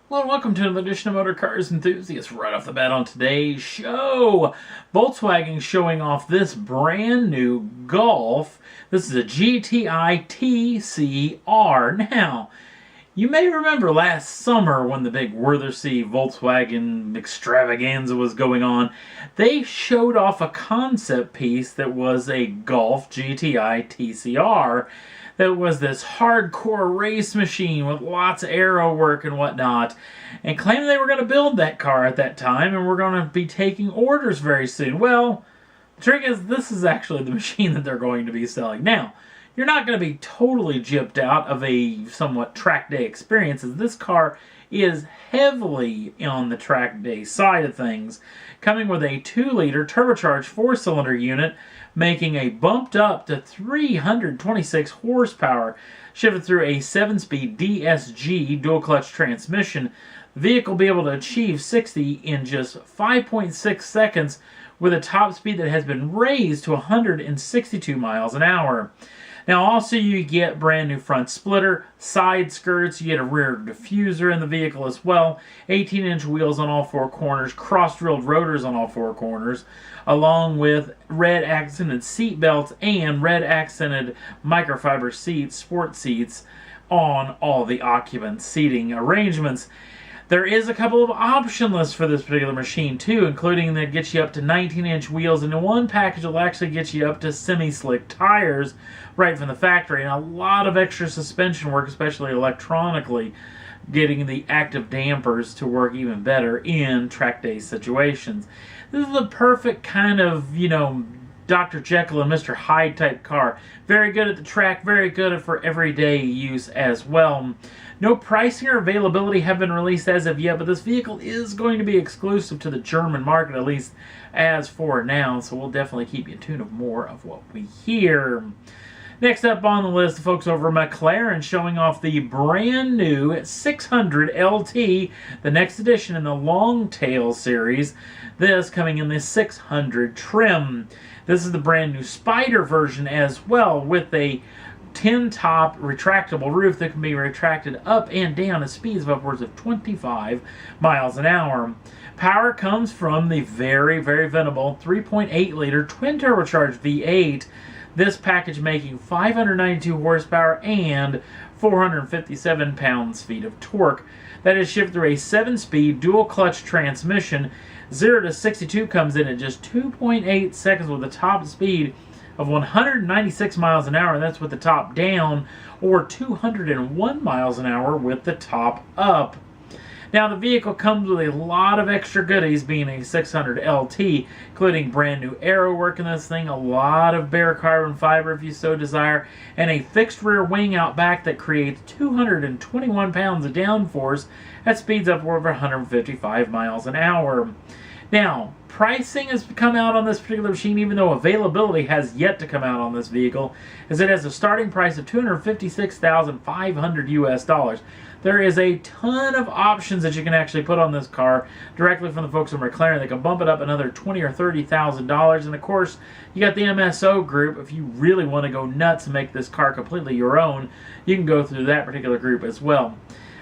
Hello and welcome to another edition of Motor Cars Enthusiasts. Right off the bat on today's show, Volkswagen showing off this brand new Golf. This is a GTI TCR. Now, you may remember last summer when the big Wörthersee Volkswagen extravaganza was going on, they showed off a concept piece that was a Golf GTI TCR. That was this hardcore race machine with lots of aero work and whatnot, and claimed they were going to build that car at that time and we're going to be taking orders very soon. Well, the trick is this is actually the machine that they're going to be selling. Now, you're not going to be totally gypped out of a somewhat track day experience, as this car is heavily on the track day side of things, coming with a 2-liter turbocharged 4-cylinder unit, making a bumped up to 326 horsepower, shifted through a 7-speed DSG dual-clutch transmission. The vehicle will be able to achieve 60 in just 5.6 seconds with a top speed that has been raised to 162 miles an hour. Now also you get brand new front splitter, side skirts, you get a rear diffuser in the vehicle as well, 18-inch wheels on all 4 corners, cross-drilled rotors on all 4 corners, along with red accented seat belts and red accented microfiber seats, sport seats, on all the occupant seating arrangements. There is a couple of option lists for this particular machine too, including that gets you up to 19-inch wheels, and in one package will actually get you up to semi-slick tires right from the factory, and a lot of extra suspension work, especially electronically, getting the active dampers to work even better in track day situations. This is the perfect kind of, Dr. Jekyll and Mr. Hyde type car. Very good at the track, very good for everyday use as well. No pricing or availability have been released as of yet, but this vehicle is going to be exclusive to the German market, at least as for now, so we'll definitely keep you in tune of more of what we hear. Next up on the list, the folks over at McLaren showing off the brand new 600 LT, the next edition in the long tail series. This coming in the 600 trim. This is the brand new Spider version as well, with a 10-top retractable roof that can be retracted up and down at speeds of upwards of 25 miles an hour. Power comes from the very, very venerable 3.8-liter twin-turbocharged V8. This package making 592 horsepower and 457 pounds-feet of torque. That is shipped through a 7-speed dual-clutch transmission. 0 to 62 comes in at just 2.8 seconds with a top speed of 196 miles an hour, and that's with the top down, or 201 miles an hour with the top up. Now, the vehicle comes with a lot of extra goodies, being a 600 LT, including brand new aero work in this thing, a lot of bare carbon fiber if you so desire, and a fixed rear wing out back that creates 221 pounds of downforce at speeds up over 155 miles an hour. Now, pricing has come out on this particular machine, even though availability has yet to come out on this vehicle, as it has a starting price of $256,500 US. There is a ton of options that you can actually put on this car directly from the folks at McLaren. They can bump it up another $20,000 or $30,000, and of course, you got the MSO group. If you really want to go nuts and make this car completely your own, you can go through that particular group as well.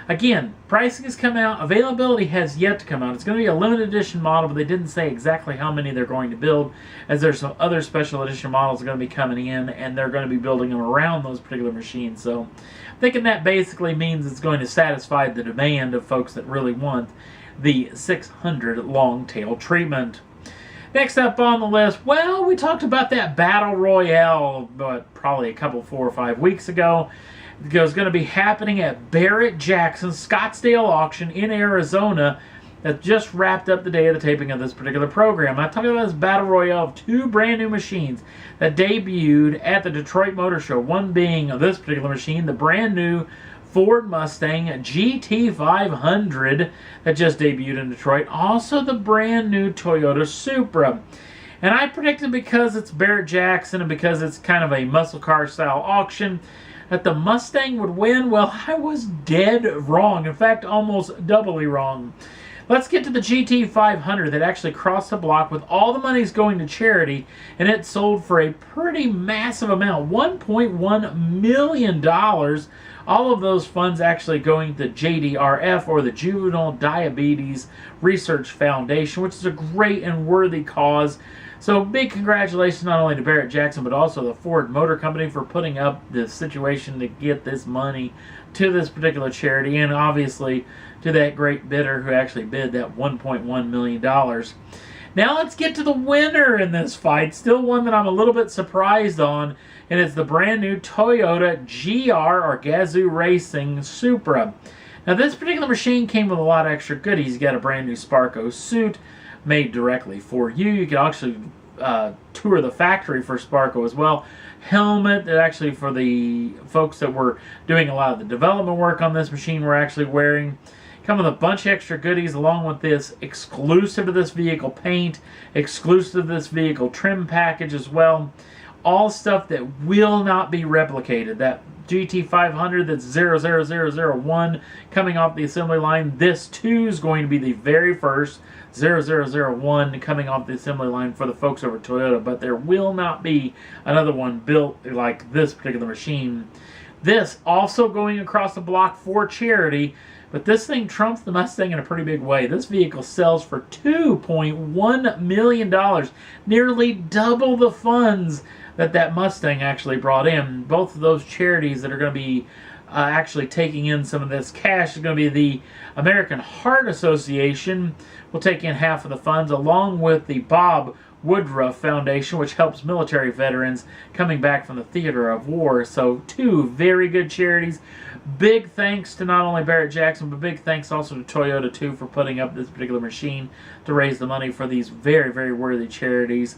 Again, pricing has come out. Availability has yet to come out. It's going to be a limited edition model, but they didn't say exactly how many they're going to build, as there's some other special edition models that are going to be coming in, and they're going to be building them around those particular machines. So I'm thinking that basically means it's going to satisfy the demand of folks that really want the 600 long tail treatment. Next up on the list, well, we talked about that Battle Royale, but probably a couple, 4 or 5 weeks ago. It was going to be happening at Berrett-Jackson Scottsdale auction in Arizona that just wrapped up the day of the taping of this particular program. I'm talking about this Battle Royale of 2 brand new machines that debuted at the Detroit Motor Show. One being this particular machine, the brand new Ford Mustang GT500 that just debuted in Detroit. Also the brand new Toyota Supra. And I predicted, because it's Berrett-Jackson and because it's kind of a muscle car style auction, that the Mustang would win. Well, I was dead wrong. In fact, almost doubly wrong. Let's get to the GT500 that actually crossed the block with all the monies going to charity, and it sold for a pretty massive amount, $1.1 million All of those funds actually going to JDRF, or the Juvenile Diabetes Research Foundation, which is a great and worthy cause. So big congratulations not only to Berrett-Jackson, but also the Ford Motor Company for putting up this situation to get this money to this particular charity, and obviously to that great bidder who actually bid that $1.1 million. Now let's get to the winner in this fight. Still one that I'm a little bit surprised on, and it's the brand new Toyota GR, or Gazoo Racing Supra. Now this particular machine came with a lot of extra goodies. You got a brand new Sparco suit made directly for you. You can actually tour the factory for Sparco as well. Helmet that actually for the folks that were doing a lot of the development work on this machine were actually wearing. Come with a bunch of extra goodies along with this exclusive to this vehicle paint, exclusive to this vehicle trim package as well. All stuff that will not be replicated. That GT500 that's 00001 coming off the assembly line. This too is going to be the very first 0001 coming off the assembly line for the folks over at Toyota, but there will not be another one built like this particular machine. This also going across the block for charity, but this thing trumps the Mustang in a pretty big way. This vehicle sells for $2.1 million, nearly double the funds that Mustang actually brought in. Both of those charities that are going to be actually taking in some of this cash is going to be the American Heart Association. Will take in half of the funds, along with the Bob Woodruff Foundation, which helps military veterans coming back from the theater of war. So two very good charities. Big thanks to not only Berrett-Jackson, but big thanks also to Toyota too for putting up this particular machine to raise the money for these very, very worthy charities.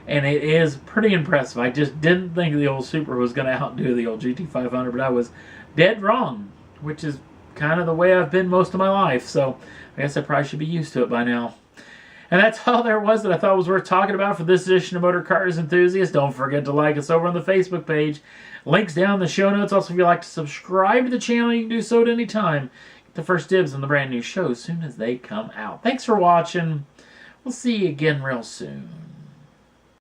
And it is pretty impressive. I just didn't think the old Supra was going to outdo the old GT500, but I was dead wrong, which is kind of the way I've been most of my life. So I guess I probably should be used to it by now. And that's all there was that I thought was worth talking about for this edition of Motor Cars Enthusiasts. Don't forget to like us over on the Facebook page. Links down in the show notes. Also, if you'd like to subscribe to the channel, you can do so at any time. Get the first dibs on the brand new shows as soon as they come out. Thanks for watching. We'll see you again real soon.